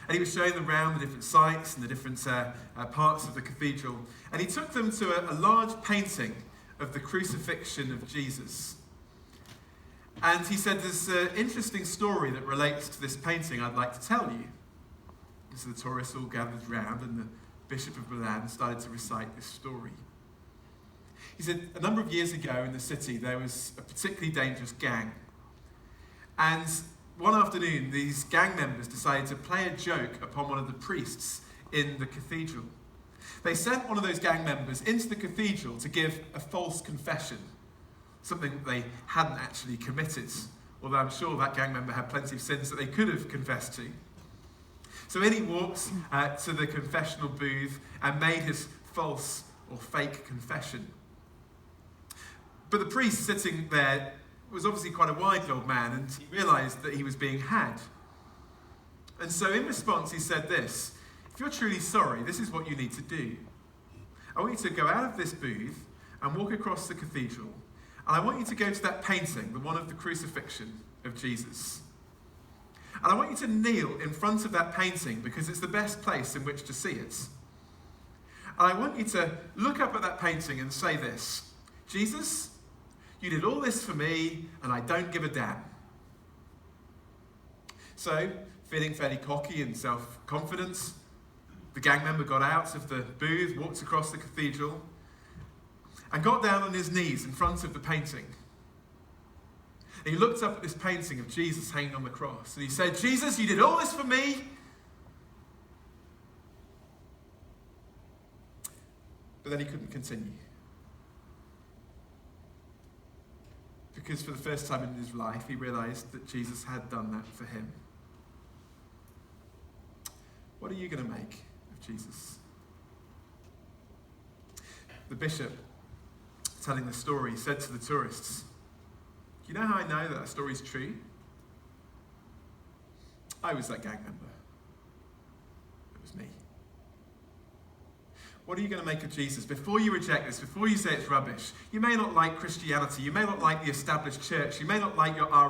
And he was showing them around the different sites and the different parts of the cathedral. And he took them to a large painting of the crucifixion of Jesus. And he said, there's an interesting story that relates to this painting I'd like to tell you. So the tourists all gathered round and the Bishop of Milan started to recite this story. He said, a number of years ago in the city, there was a particularly dangerous gang. And one afternoon, these gang members decided to play a joke upon one of the priests in the cathedral. They sent one of those gang members into the cathedral to give a false confession, something that they hadn't actually committed, although I'm sure that gang member had plenty of sins that they could have confessed to. So in he walked to the confessional booth and made his false or fake confession. But the priest sitting there was obviously quite a wise old man, and he realised that he was being had. And so in response he said this: if you're truly sorry, this is what you need to do. I want you to go out of this booth and walk across the cathedral, and I want you to go to that painting, the one of the crucifixion of Jesus. And I want you to kneel in front of that painting because it's the best place in which to see it. And I want you to look up at that painting and say this: Jesus, you did all this for me, and I don't give a damn. So, feeling fairly cocky and self-confident, the gang member got out of the booth, walked across the cathedral, and got down on his knees in front of the painting. And he looked up at this painting of Jesus hanging on the cross, and he said, Jesus, you did all this for me. But then he couldn't continue. Because for the first time in his life, he realised that Jesus had done that for him. What are you going to make of Jesus? The bishop, telling the story, said to the tourists, do you know how I know that story is true? I was that gang member. It was me. What are you going to make of Jesus? Before you reject this, before you say it's rubbish, you may not like Christianity, you may not like the established church, you may not like your